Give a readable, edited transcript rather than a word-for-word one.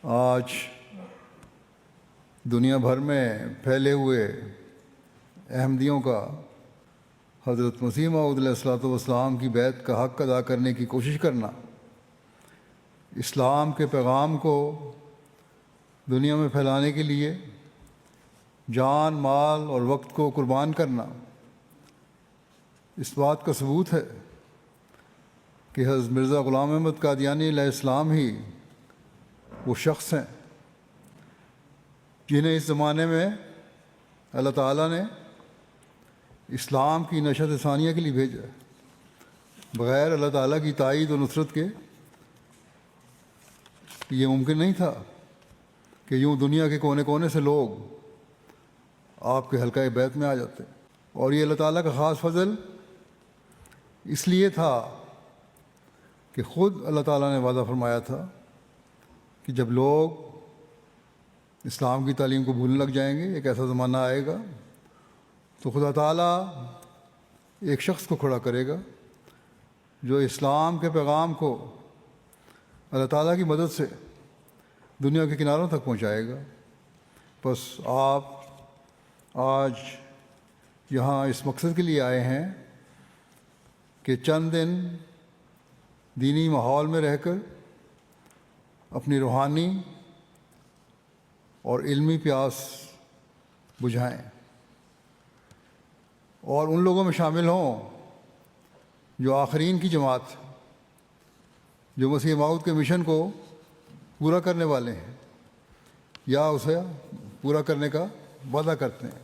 آج دنیا بھر میں پھیلے ہوئے احمدیوں کا حضرت مسیح موعود علیہ الصلوۃ والسلام کی بیعت کا حق ادا کرنے کی کوشش کرنا، اسلام کے پیغام کو دنیا میں پھیلانے کے لیے جان، مال اور وقت کو قربان کرنا، اس بات کا ثبوت ہے کہ حضرت مرزا غلام احمد قادیانی علیہ السلام ہی وہ شخص ہیں جنہیں اس زمانے میں اللہ تعالیٰ نے اسلام کی نشر ثانیہ کے لیے بھیجا ہے۔ بغیر اللہ تعالیٰ کی تائید و نصرت کے یہ ممکن نہیں تھا کہ یوں دنیا کے کونے کونے سے لوگ آپ کے حلقۂ بیت میں آ جاتے، اور یہ اللہ تعالیٰ کا خاص فضل اس لیے تھا کہ خود اللہ تعالیٰ نے وعدہ فرمایا تھا کہ جب لوگ اسلام کی تعلیم کو بھولنے لگ جائیں گے، ایک ایسا زمانہ آئے گا تو خدا تعالیٰ ایک شخص کو کھڑا کرے گا جو اسلام کے پیغام کو اللہ تعالیٰ کی مدد سے دنیا کے کناروں تک پہنچائے گا۔ بس آپ آج یہاں اس مقصد کے لیے آئے ہیں کہ چند دن دینی ماحول میں رہ کر اپنی روحانی اور علمی پیاس بجھائیں، اور ان لوگوں میں شامل ہوں جو آخرین کی جماعت، جو مسیح موعود کے مشن کو پورا کرنے والے ہیں یا اسے پورا کرنے کا وعدہ کرتے ہیں۔